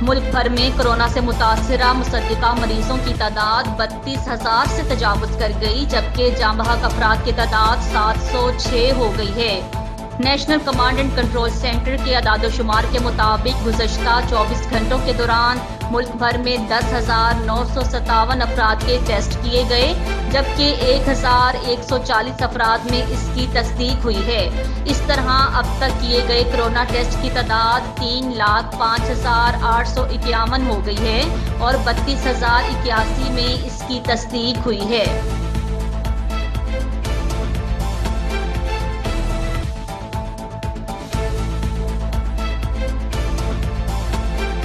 मुल्क भर में कोरोना से मुतासरा मुसद्दिका मरीजों की तादाद 32,000 से तजावुज कर गई, जबकि जाँ बहक अफराद की तादाद 706 हो गई है। National command and control centre के अदाद-ओ-शुमार के मुताबिक गुज़श्ता 24 घंटों के दौरान मुल्क भर में 10,957 अफराद के टेस्ट किए गए, जबकि 1,140 अफराद में इसकी तस्दीक हुई है। इस तरह अब तक किए गए कोरोना टेस्ट की तादाद 3,05,851 हो गई है और 32,081 में इसकी तस्दीक हुई है।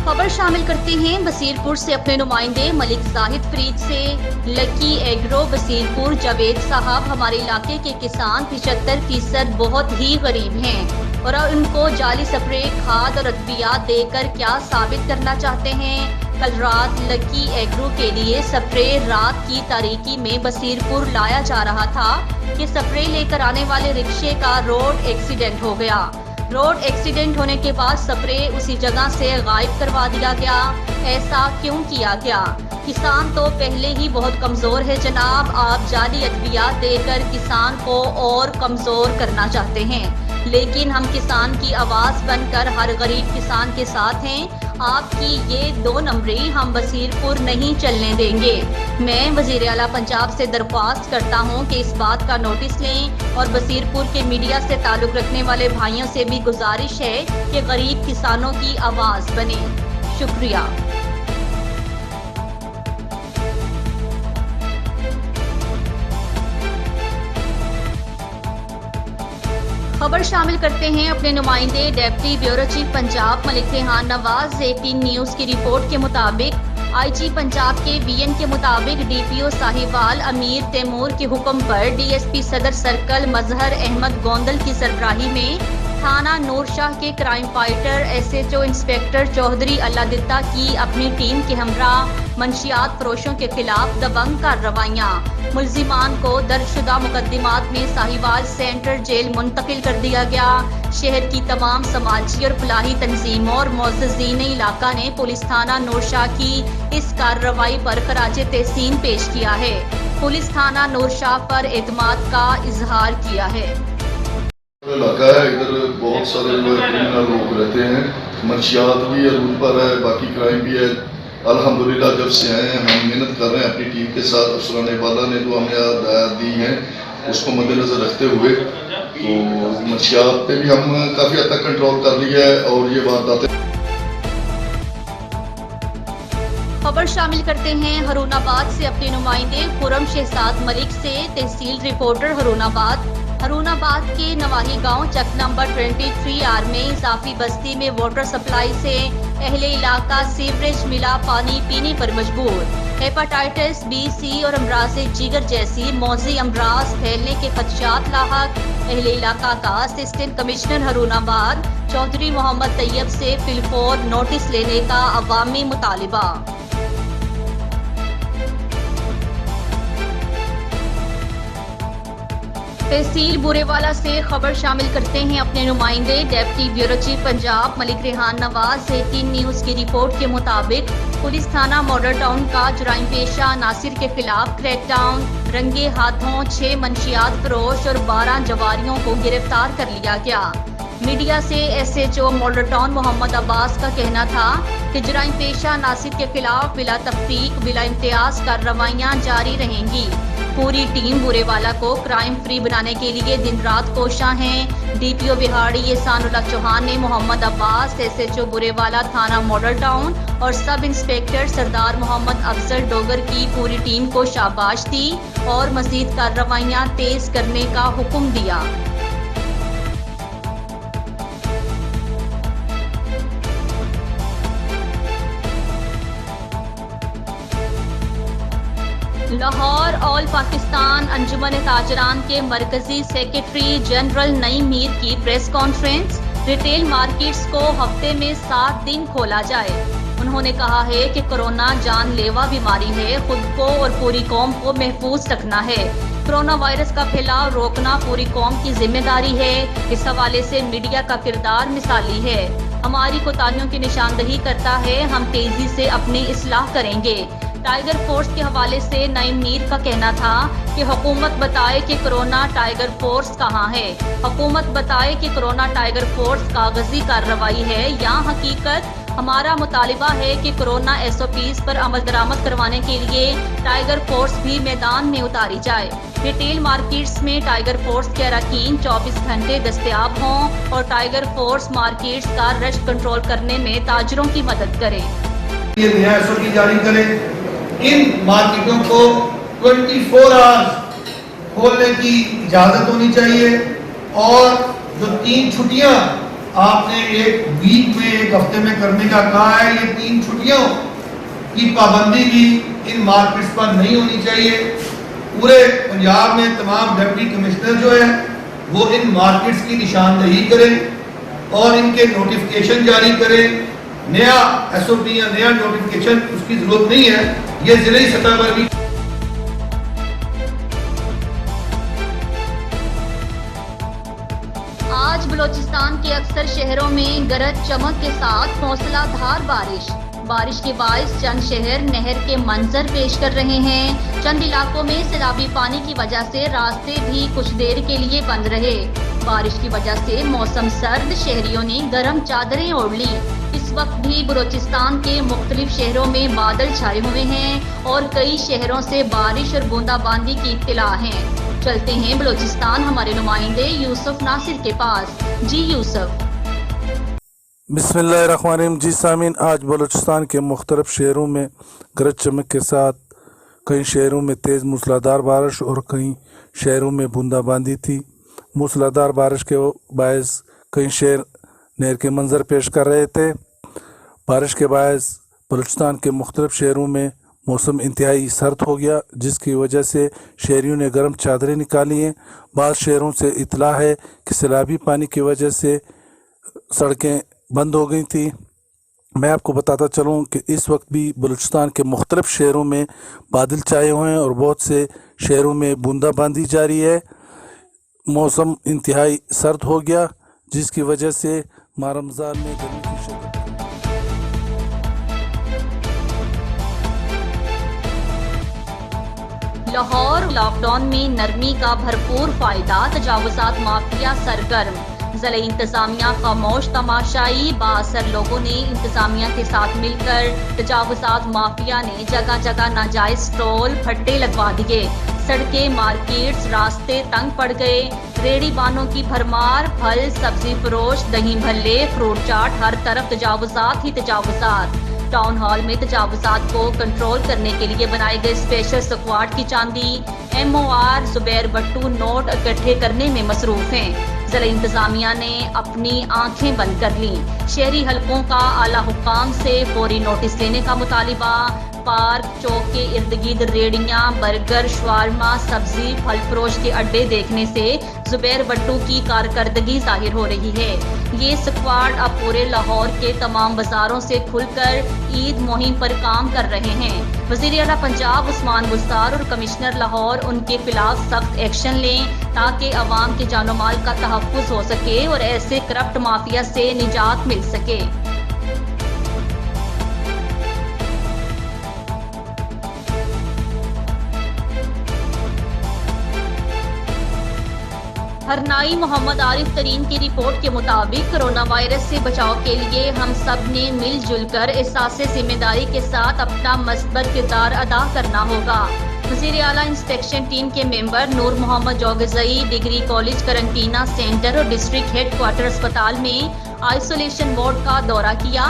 खबर शामिल करते हैं बसीरपुर से अपने नुमाइंदे मलिक जाहिद फरीद से। लकी एग्रो बसीरपुर जावेद साहब, हमारे इलाके के किसान 75% बहुत ही गरीब हैं और उनको जाली स्प्रे, खाद और अद्वियात देकर क्या साबित करना चाहते हैं। कल रात लकी एग्रो के लिए स्प्रे रात की तारीकी में बसीरपुर लाया जा रहा था कि स्प्रे लेकर आने वाले रिक्शे का रोड एक्सीडेंट हो गया। रोड एक्सीडेंट होने के बाद स्प्रे उसी जगह से गायब करवा दिया गया। ऐसा क्यों किया गया? किसान तो पहले ही बहुत कमजोर है जनाब, आप जाली अद्वियात देकर किसान को और कमजोर करना चाहते हैं। लेकिन हम किसान की आवाज बनकर हर गरीब किसान के साथ हैं। आपकी ये 2 नंबरी हम बसीरपुर नहीं चलने देंगे। मैं वजीर आला पंजाब से दरख्वास्त करता हूँ कि इस बात का नोटिस लें और बसीरपुर के मीडिया से ताल्लुक रखने वाले भाइयों से भी गुजारिश है कि गरीब किसानों की आवाज बने। शुक्रिया। खबर शामिल करते हैं अपने नुमाइंदे deputy bureau chief Punjab Malik Rehan Nawaz. 18 news की रिपोर्ट के मुताबिक आईजी पंजाब के वीएन के मुताबिक डीपीओ साहिवाल अमीर तैमूर के हुक्म पर डीएसपी सदर सर्कल मजहर अहमद गोंदल की सरबराही में थाना नूरशाह के crime fighter SHO inspector Chaudhry Alladitta की अपनी टीम के हमरा मंशियात फरोशों के खिलाफ दबंग कार्रवाइयाँ। मुल्जिमान को दर्जशुदा मुकदमात में साहिवाल सेंट्रल जेल मुंतकिल कर दिया गया। शहर की तमाम समाजी और फलाही तंजीमों और मुअज़्ज़िज़ीन इलाका ने पुलिस थाना नूरशाह की इस कार्रवाई पर खराजे तहसीन पेश किया है। पुलिस थाना नूरशाह पर एतमाद का इजहार किया है। इलाका है, इधर बहुत सारे क्रिमिनल लोग रहते हैं, मंशियात भी है, उन पर है, बाकी क्राइम भी है। अल्हम्दुलिल्लाह जब से आए हैं हम मेहनत कर रहे हैं अपनी टीम के साथ। अफसरान वाला ने जो हमें हदायत दी हैं उसको मद्देनजर रखते हुए तो मंशियात पे भी हम काफ़ी हद तक कंट्रोल कर लिया है और ये वारदातें। खबर शामिल करते हैं हरुणाबाद से अपने नुमाइंदे खुरम शहजाद मलिक से। तहसील रिपोर्टर हरुणाबाद के नवाही गांव चक नंबर 23 आर में इजाफी बस्ती में वाटर सप्लाई से अहले इलाका सीवरेज मिला पानी पीने पर मजबूर। हेपाटाइटिस बी, सी और अमराज जिगर जैसी मौजी अमराज फैलने के खदशात लाहक। अहले इलाका का असिस्टेंट कमिश्नर हरुणाबाद चौधरी मोहम्मद तैयब से फिलफौर नोटिस लेने का अवामी मुतालिबा। तहसील बुरेवाला से खबर शामिल करते हैं अपने नुमाइंदे deputy bureau chief Punjab Malik Rehan Nawaz. 18 news की रिपोर्ट के मुताबिक पुलिस थाना मॉडल टाउन का जुराइम पेशा नासिर के खिलाफ क्रैकडाउन। रंगे हाथों 6 मंशियात फरोश और 12 जवारियों को गिरफ्तार कर लिया गया। मीडिया से SHO Model Town Mohammad Abbas का कहना था कि जुराइम पेशा नासिर के खिलाफ बिला तफरीक बिला इम्तियाज कार्रवाइयाँ जारी रहेंगी। पूरी टीम बुरेवाला को क्राइम फ्री बनाने के लिए दिन रात कोशां हैं। डीपीओ बिहाड़ी एहसानुल्लाह चौहान ने मोहम्मद अब्बास, एसएचओ बुरेवाला थाना मॉडल टाउन और सब इंस्पेक्टर सरदार मोहम्मद अफजल डोगर की पूरी टीम को शाबाश दी और मजीद कार्रवाइयाँ तेज करने का हुक्म दिया। लाहौर ऑल पाकिस्तान अंजुमन ताजरान के मरकजी सेक्रेटरी जनरल नईम मीर की प्रेस कॉन्फ्रेंस। रिटेल मार्केट्स को हफ्ते में 7 दिन खोला जाए। उन्होंने कहा है कि कोरोना जानलेवा बीमारी है, खुद को और पूरी कौम को महफूज रखना है। कोरोना वायरस का फैलाव रोकना पूरी कौम की जिम्मेदारी है। इस हवाले से मीडिया का किरदार मिसाली है, हमारी कोताहियों की निशानदही करता है। हम तेजी से अपनी इस्लाह करेंगे। टाइगर फोर्स के हवाले से नईम मीर का कहना था कि हुकूमत बताए कि कोरोना टाइगर फोर्स कहाँ है। हुकूमत बताए कि कोरोना टाइगर फोर्स कागजी कार्रवाई है या हकीकत। हमारा मुतालिबा है कि कोरोना SOPs पर अमल दरामद करवाने के लिए टाइगर फोर्स भी मैदान में उतारी जाए। रिटेल मार्केट्स में टाइगर फोर्स के अरकान 24 घंटे दस्तयाब हों और टाइगर फोर्स मार्केट्स का रश कंट्रोल करने में ताजरों की मदद करे। ये नया SOP जारी करें। इन मार्केटों को 24 आवर्स खोलने की इजाजत होनी चाहिए और जो 3 छुट्टियां आपने एक वीक में, एक हफ्ते में करने का कहा है, ये 3 छुट्टियों की पाबंदी भी इन मार्केट्स पर नहीं होनी चाहिए। पूरे पंजाब में तमाम डिप्टी कमिश्नर जो है वो इन मार्केट्स की निशानदही करें और इनके नोटिफिकेशन जारी करें। नया SOP या नया नोटिफिकेशन उसकी जरूरत नहीं है, ये जिले सतह पर भी। आज बलोचिस्तान के अक्सर शहरों में गरज चमक के साथ मूसलाधार बारिश के बायस चंद शहर नहर के मंजर पेश कर रहे हैं। चंद इलाकों में सैलाबी पानी की वजह से रास्ते भी कुछ देर के लिए बंद रहे। बारिश की वजह से मौसम सर्द, शहरियों ने गर्म चादरें ओढ़ ली। इस वक्त भी बलोचिस्तान के मुख्तलिफ शहरों में बादल छाए हुए हैं और कई शहरों से बारिश और बूंदाबांदी की इत्तला है। चलते हैं बलोचिस्तान हमारे नुमाइंदे यूसुफ नासिर के पास। जी यूसुफ। बिस्मिल्लाहिर्रहमानिर्रहीम। जी सामीन, आज बलूचिस्तान के मुख्तलिफ शहरों में गरज चमक के साथ कई शहरों में तेज़ मूसलाधार बारिश और कई शहरों में बूंदाबांदी थी। मूसलाधार बारिश के बायस कई शहर नहर के मंजर पेश कर रहे थे। बारिश के बायस बलूचिस्तान के मुख्तलिफ शहरों में मौसम इंतहाई सर्द हो गया, जिसकी वजह से शहरियों ने गर्म चादरें निकाली हैं। बाद शहरों से इतला है कि सैलाबी पानी की वजह से सड़कें बंद हो गई थी। मैं आपको बताता चलूँ कि इस वक्त भी बलूचिस्तान के मुख्तलिफ शहरों में बादल छाए हुए हैं और बहुत से शहरों में बूंदाबांदी जारी है। मौसम इंतहाई सर्द हो गया, जिसकी वजह से माह रमज़ान में गर्मी की शिद्दत। लाहौर लॉकडाउन में नरमी का भरपूर फायदा, तजावुजात माफिया सरगर्म। ज़िला इंतजामिया खामोश तमाशाई, बाअसर लोगों ने इंतजामिया के साथ मिलकर तजावुजात माफिया ने जगह जगह नाजायज स्टॉल भट्टे लगवा दिए। सड़कें, मार्केट्स, रास्ते तंग पड़ गए। रेड़ी बानों की भरमार, फल सब्जी फरोश, दही भल्ले, फ्रूट चाट, हर तरफ तजावुजात ही तजावुजात। टाउन हॉल में तजावुजात को कंट्रोल करने के लिए बनाए गए स्पेशल स्क्वाड की चांदी MOR जुबैर भट्टू नोट इकट्ठे करने में मसरूफ हैं। जिला इंतजामिया ने अपनी आंखें बंद कर ली। शहरी हलकों का आला हुक्काम से फौरी नोटिस लेने का मुतालिबा। पार्क, चौक के इर्द गिर्द रेड़ियां, बर्गर, शवारमा, सब्जी, फल फरोश के अड्डे देखने से जुबैर भट्टू की कारकर्दगी जाहिर हो रही है। ये स्क्वाड अब पूरे लाहौर के तमाम बाजारों से खुलकर ईद मुहिम पर काम कर रहे हैं। वज़ीर आला पंजाब उस्मान बुज़दार और कमिश्नर लाहौर उनके खिलाफ सख्त एक्शन लें ताकि अवाम के जानो माल का तहफ़्फ़ुज़ हो सके और ऐसे करप्ट माफिया से निजात मिल सके। हरनाई मोहम्मद आरिफ तरीन की रिपोर्ट के मुताबिक कोरोना वायरस से बचाव के लिए हम सब ने मिलजुल कर एहसास जिम्मेदारी के साथ अपना मस्बत किरदार अदा करना होगा। वज़ीर आला इंस्पेक्शन टीम के मेंबर नूर मोहम्मद जोगज़ई डिग्री कॉलेज करंटीना सेंटर और डिस्ट्रिक्ट हेड क्वार्टर अस्पताल में आइसोलेशन वार्ड का दौरा किया।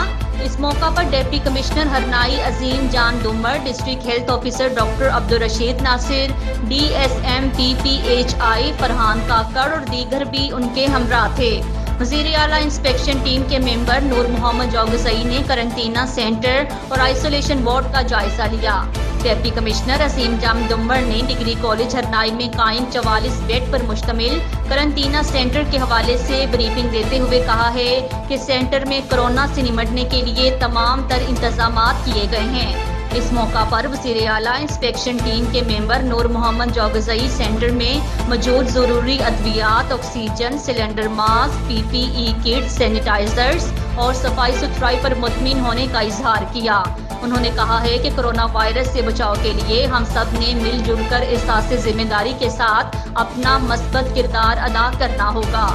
इस मौका पर deputy commissioner Harnai Azeem Jan Dumar, district health officer doctor Abdul Rashid Nasir, DSM PPHI Farhan Kakar और दीगर भी उनके हमरा थे। वज़ीर आला इंस्पेक्शन टीम के मेंबर नूर मोहम्मद जोगज़ई ने करंटीना सेंटर और आइसोलेशन वार्ड का जायजा लिया। डिप्टी कमिश्नर असीम जाम दुम्बर ने डिग्री कॉलेज हरनाई में कायम 44 बेड पर मुश्तमिल करंटीना सेंटर के हवाले से ब्रीफिंग देते हुए कहा है कि सेंटर में कोरोना से निपटने के लिए तमाम तर इंतजामात किए गए हैं। इस मौका पर वज़ीर आला इंस्पेक्शन टीम के मेंबर नूर मोहम्मद जौगज़ई सेंटर में मौजूद ज़रूरी अद्वियात, oxygen cylinder, mask, PPE kit, sanitisers और सफाई सुथराई पर मुतमिन होने का इजहार किया। उन्होंने कहा है कि कोरोना वायरस से बचाव के लिए हम सब ने मिलजुल कर एहसास जिम्मेदारी के साथ अपना मस्बत किरदार अदा करना होगा।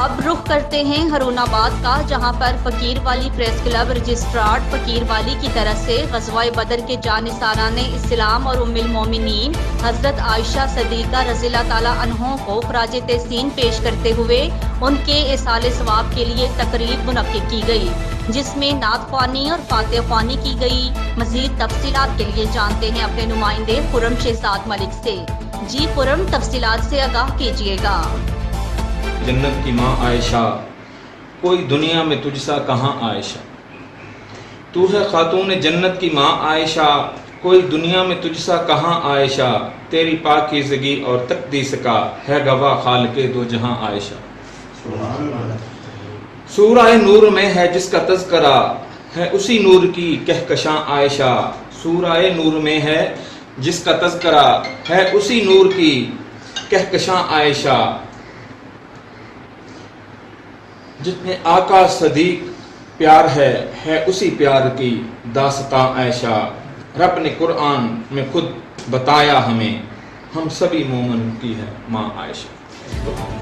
अब रुख करते हैं हरुनाबाद का, जहां पर फकीर वाली प्रेस क्लब रजिस्ट्रार फकीर वाली की तरफ से ग़ज़वा-ए बदर के जानिसाराने इस्लाम और उम्मुल मोमिनीन हज़रत आयशा सदीक़ा रज़ियल्लाहु ताला अन्हा को ख़राज तहसीन पेश करते हुए उनके इसाले सवाब के लिए तकरीब मुनक्किद की गई, जिसमें नात ख़्वानी और फातिहा ख़्वानी की गई। मज़ीद तफसीलात के लिए जानते हैं अपने नुमाइंदे खुर्रम शहजाद मलिक से। जी खुर्रम, तफसीलात से आगाह कीजिएगा। जन्नत की माँ आयशा, कोई दुनिया में तुझसा कहाँ आयशा, तू है खातून जन्नत की माँ आयशा, कोई दुनिया में तुझसा कहाँ आयशा, तेरी पाकीज़गी और तक़दीस का है गवाह खालिक़े दो जहाँ आयशा। सूरह नूर में है जिसका तज़किरा, है उसी नूर की कहकशां आयशा, सूरह नूर में है जिसका तज़किरा, है उसी नूर की कहकशां आयशा, जितने आका सदीक प्यार है उसी प्यार की दास्तां आयशा। रब ने कुरान में खुद बताया हमें, हम सभी मोमिन की है माँ आयशा।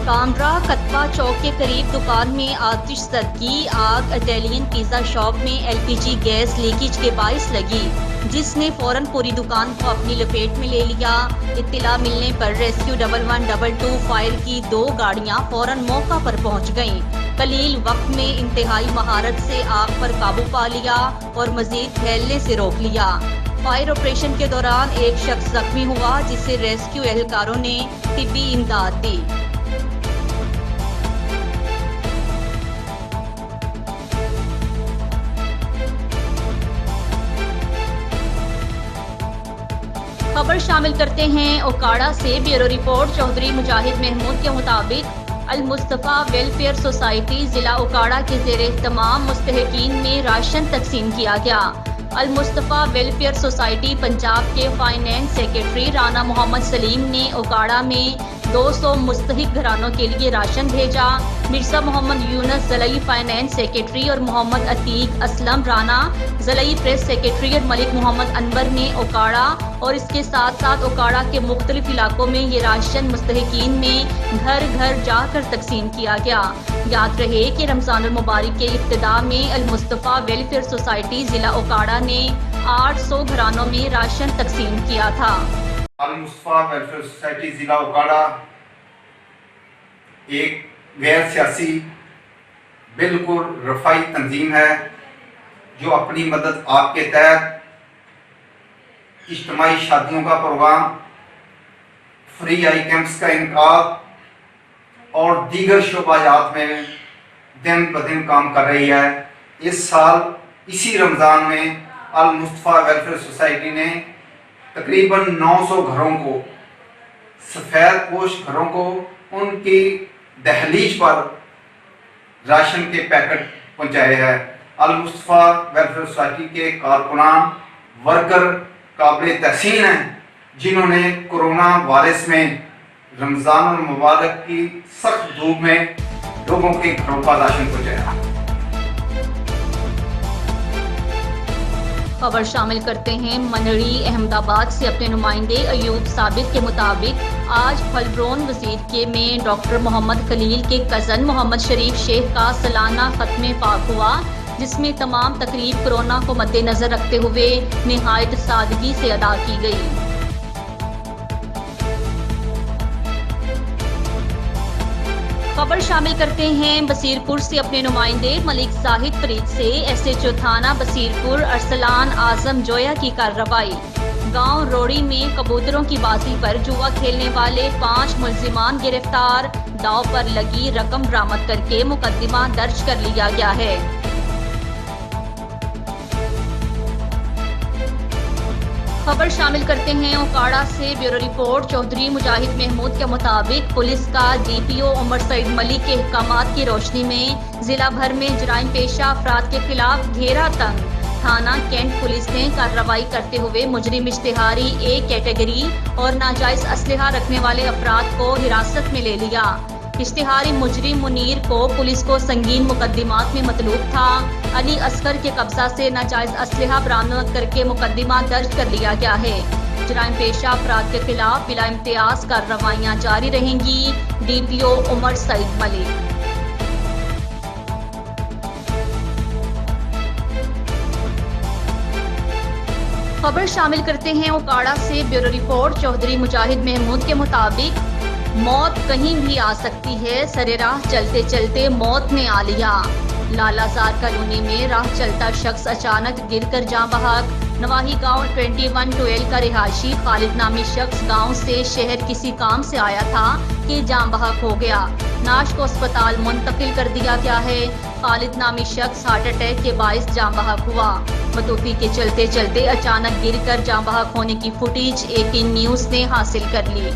कामरा कतवा चौक के करीब दुकान में आतिशज़दगी, आग इटालियन पिज़्ज़ा शॉप में LPG गैस लीकेज के बाइस लगी, जिसने फौरन पूरी दुकान को अपनी लपेट में ले लिया। इत्तला मिलने पर रेस्क्यू 1112 फायर की 2 गाड़ियां फौरन मौका पर पहुंच गईं। कलील वक्त में इंतहाई महारत से आग पर काबू पा लिया और मजीद फैलने से रोक लिया। फायर ऑपरेशन के दौरान एक शख्स जख्मी हुआ, जिसे रेस्क्यू एहलकारों ने तिब्बी इमदाद दी। खबर शामिल करते हैं ओकाड़ा से। ब्यूरो रिपोर्ट चौधरी मुजाहिद महमूद के मुताबिक अल मुस्तफ़ा वेलफेयर सोसाइटी जिला ओकाड़ा के ज़ेरे तमाम मुस्तहिकीन में राशन तकसीम किया गया। अल मुस्तफ़ा वेलफेयर सोसाइटी पंजाब के फाइनेंस सेक्रेटरी राना मोहम्मद सलीम ने ओकाड़ा में 200 मुस्तहिक घरानों के लिए राशन भेजा। मिर्ज़ा मोहम्मद यूनुस ज़लई फाइनेंस सेक्रेटरी और मोहम्मद अतीक असलम राना ज़लई प्रेस सेक्रेटरी और मलिक मोहम्मद अनवर ने ओकाड़ा और इसके साथ साथ ओकाड़ा के मुख्तलिफ इलाकों में ये राशन मुस्तहिकीन में घर घर जाकर तकसीम किया गया। याद रहे कि रमज़ानुल मुबारक के इब्तिदा में अल मुस्तफ़ा वेलफेयर सोसाइटी ज़िला ओकाड़ा ने 800 घरानों में राशन तकसीम किया था। अल मुस्तफ़ा वेलफेयर सोसाइटी जिला ओकाड़ा एक गैर सियासी बिल्कुल रफ़ाई तंजीम है, जो अपनी मदद आपके तहत इज्तिमाई शादियों का प्रोग्राम, फ्री आई कैंप्स का इनकाब और दीगर शोबाजात में दिन ब दिन काम कर रही है। इस साल इसी रमज़ान में अल मुस्तफ़ा वेलफेयर सोसाइटी ने तकरीबन 900 घरों को, सफ़ेद पोश घरों को, उनकी दहलीज पर राशन के पैकेट पहुंचाए हैं। अल मुस्तफ़ा वेलफेयर सोसाइटी के कारकुनान वर्कर काबिल तहसीन हैं, जिन्होंने कोरोना वायरस में रमज़ान मुबारक की सख्त धूप में लोगों के घरों पर राशन पहुंचाया। खबर शामिल करते हैं मनड़ी अहमदाबाद से। अपने नुमाइंदे अयूब साबित के मुताबिक आज फलब्रोन वजीर के में डॉक्टर मोहम्मद खलील के कज़न मोहम्मद शरीफ शेख का सालाना ख़त्म पाक हुआ, जिसमें तमाम तकरीब कोरोना को मद्देनजर रखते हुए निहायत सादगी से अदा की गई। खबर शामिल करते हैं बसीरपुर से। अपने नुमाइंदे मलिक जाहिद फरीद से। SHO थाना बसीरपुर अरसलान आजम जोया की कार्रवाई। गांव रोड़ी में कबूतरों की बाजी पर जुआ खेलने वाले 5 मुलजिमान गिरफ्तार। दाव पर लगी रकम बरामद करके मुकदमा दर्ज कर लिया गया है। खबर शामिल करते हैं ओकाड़ा से। Bureau report. चौधरी मुजाहिद महमूद के मुताबिक पुलिस का DPO उमर सईद मलिक के अहकामात की रोशनी में जिला भर में जराइम पेशा अफराद के खिलाफ घेरा तंग। थाना कैंट पुलिस ने कार्रवाई करते हुए मुजरिम इश्तिहारी A कैटेगरी और नाजायज असलहा रखने वाले अफराद को हिरासत में ले लिया। इश्तिहारी मुजरिम मुनीर को पुलिस को संगीन मुकदमात में मतलूब था। अली असगर के कब्जा से नाजायज असलहा बरामद करके मुकदमा दर्ज कर लिया गया है। जराइम पेशा अफराद के खिलाफ बिला इम्तियाज कार्रवाइयां जारी रहेंगी। DPO उमर सईद मलिक। खबर शामिल करते हैं ओकाड़ा से। Bureau report. चौधरी मुजाहिद महमूद के मुताबिक मौत कहीं भी आ सकती है, सरे राह चलते चलते मौत ने आ लिया। लालाजार कॉलोनी में राह चलता शख्स अचानक गिरकर जाँ बहक। नवाही गांव 2112 का रिहायशी खालिद नामी शख्स गांव से शहर किसी काम से आया था कि जाँ बहक हो गया। नाश को अस्पताल मुंतकिल कर दिया गया है। खालिद नामी शख्स हार्ट अटैक के बाइस जाँ बहक हुआ। मतूफी के चलते चलते अचानक गिरकर जाँ बहक होने की फुटेज AP न्यूज ने हासिल कर ली।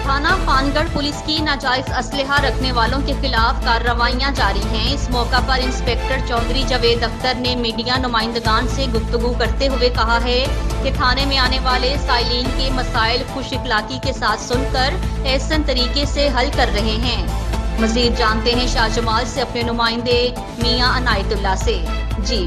थाना खानगढ़ पुलिस की नाजायज असलहा रखने वालों के खिलाफ कार्रवाइयां जारी हैं। इस मौका पर इंस्पेक्टर चौधरी जावेद अख्तर ने मीडिया नुमाइंदगान से गुफ्तगू करते हुए कहा है कि थाने में आने वाले साइलिन के मसाइल खुश इखलाकी के साथ सुनकर एहसन तरीके से हल कर रहे हैं। मजीद जानते हैं शाहजमाल से अपने नुमाइंदे मियां अनायतुल्लाह से। जी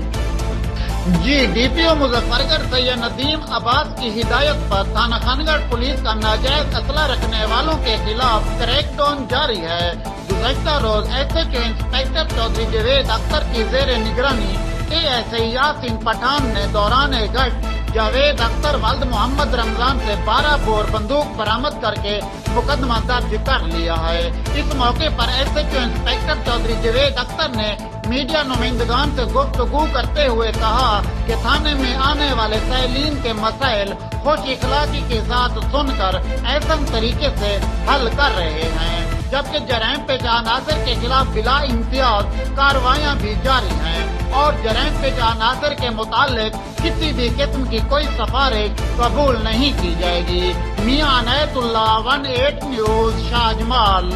DPO मुजफ्फरगढ़ सैयद नदीम अब्बास की हिदायत पर थाना खानगढ़ पुलिस का नाजायज असला रखने वालों के खिलाफ क्रैकडाउन जारी है। गुज़श्ता रोज SHO इंस्पेक्टर चौधरी जावेद अख्तर की जेर निगरानी ASI यासीन पठान ने दौरान गश्त जावेद अख्तर वल्द मोहम्मद रमजान से 12 बोर बंदूक बरामद करके मुकदमा दर्ज कर लिया है। इस मौके पर SHO इंस्पेक्टर चौधरी जावेद अख्तर ने मीडिया नुमाइंदगान से गुफ्तगू करते हुए कहा कि थाने में आने वाले साइलिन के मसाइल खुश इखलाकी के साथ सुनकर ऐसन तरीके से हल कर रहे हैं, जबकि जराइम पेशा अनासर के खिलाफ बिला इम्तियाज कार्रवाइयां भी जारी हैं और जराइम पेशा अनासर के मुतालिक किसी भी किस्म की कोई सिफारिश कबूल नहीं की जाएगी। मियां अनायतुल्लाह 18 न्यूज शाहजमाल।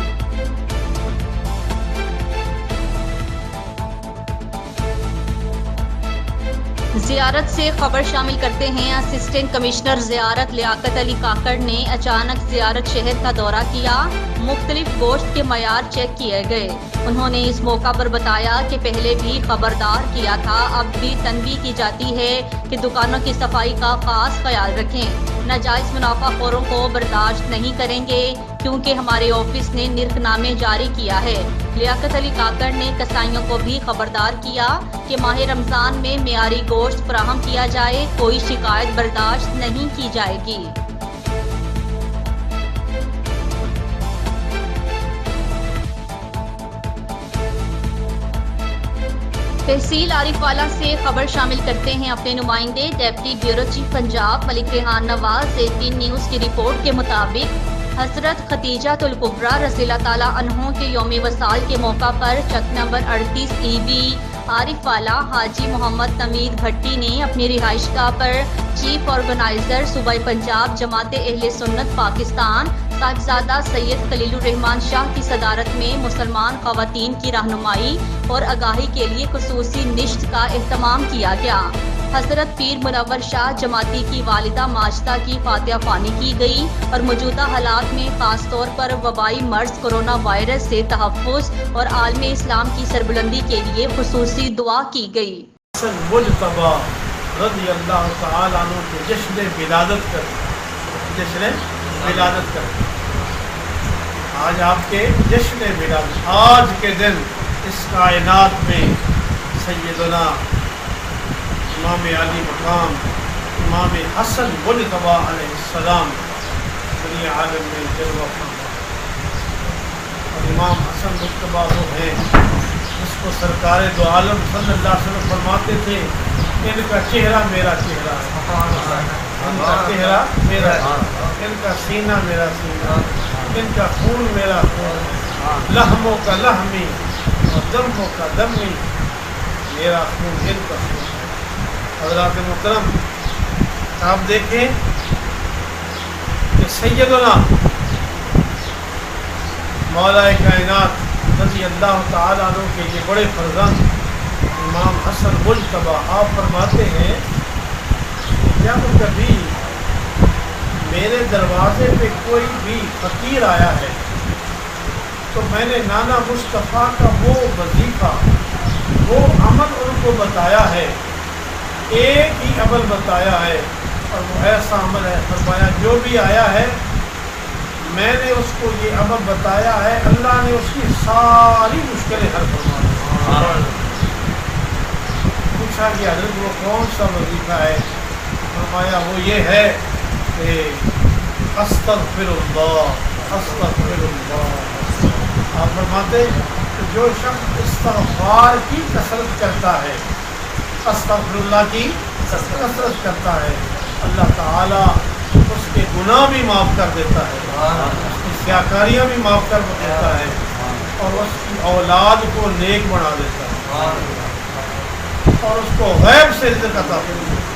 जियारत से खबर शामिल करते हैं। असिस्टेंट कमिश्नर जियारत लियाकत अली काकड़ ने अचानक जियारत शहर का दौरा किया। मुख्तलिफ गोश्त के मयार चेक किए गए। उन्होंने इस मौका पर बताया कि पहले भी खबरदार किया था, अब भी तनबीह की जाती है कि दुकानों की सफाई का खास ख्याल रखें। नाजायज मुनाफाखोरों को बर्दाश्त नहीं करेंगे क्योंकि हमारे ऑफिस ने निर्खनामे जारी किया है। लियाकत अली काकड़ ने कसाईयों को भी खबरदार किया कि माह रमजान में मियारी गोश्त फराहम किया जाए, कोई शिकायत बर्दाश्त नहीं की जाएगी। तहसील आरिफवाला से खबर शामिल करते हैं अपने नुमाइंदे deputy bureau chief Punjab Malik Rehan Nawaz. 18 news की रिपोर्ट के मुताबिक हजरत खतीजातुल कुबरा रज़ियल्लाहु ताला अन्हो के यौम वसाल के मौका पर चक नंबर 38 EB आरिफवाला हाजी मोहम्मद तमीद भट्टी ने अपनी रिहाइशगाह पर चीफ ऑर्गेनाइजर सूबाई पंजाब जमात अहले सुन्नत पाकिस्तान साहिबजादा सैयद खलीलुर रहमान शाह की सदारत में मुसलमान खवातीन की रहनुमाई और आगाही के लिए खुसूसी निश्त का एहतमाम किया गया। हजरत पीर मुनव्वर शाह जमाती की वालिदा माजदा की फातिहा ख्वानी की गई और मौजूदा हालात में खास तौर पर वबाई मर्ज कोरोना वायरस से तहफ़्फ़ुज़ और आलम इस्लाम की सरबुलंदी के लिए खुसूसी दुआ की गई। मुज्तबा रज़ियल्लाहु तआला अन्हु के जश्न विलादत कर आज आपके जश्न विलादत, आज के दिन इस कायनात में सैयदना इमाम अली मकाम इमाम हसन मुज्तबा अलैहिस्सलाम दुनिया आलम में जलवा और इमाम हसन मुज्तबा वो हैं जिसको सरकार दो आलम सल्लल्लाहु अलैहि वसल्लम फरमाते थे, इनका चेहरा मेरा चेहरा है, इनका चेहरा मेरा है, इनका सीना मेरा सीना, इनका खून मेरा खून, लहमों का लहमी اور دم کا دمی، میرا خون ان کا خون۔ حضرات محترم، آپ دیکھیں کہ سیدنا مولا کائنات رضی اللہ تعالیٰ عنہ کے یہ بڑے فرزند امام حسن مجتبیٰ آپ فرماتے ہیں کہ جب کبھی میرے دروازے پہ کوئی بھی فقیر آیا ہے تو میں نے نانا مصطفیٰ کا وہ وظیفہ، وہ عمل ان کو بتایا ہے، ایک ہی عمل بتایا ہے، اور وہ ایسا عمل ہے، فرمایا جو بھی آیا ہے میں نے اس کو یہ عمل بتایا ہے، اللہ نے اس کی ساری مشکلیں حل فرما دی۔ پوچھا کہ حضرت وہ کون سا وظیفہ ہے؟ فرمایا وہ یہ ہے کہ استغفر اللہ استغفر اللہ۔ آپ فرماتے کہ جو شخص استغفار کی کثرت کرتا ہے، استغفر اللہ کی کثرت کرتا ہے، اللہ تعالیٰ اس کے گناہ بھی معاف کر دیتا ہے، اس کی سیاکاریاں بھی معاف کر دیتا ہے، اور اس کی اولاد کو نیک بنا دیتا ہے، اور اس کو غیب سے رزق عطا کرتا ہے۔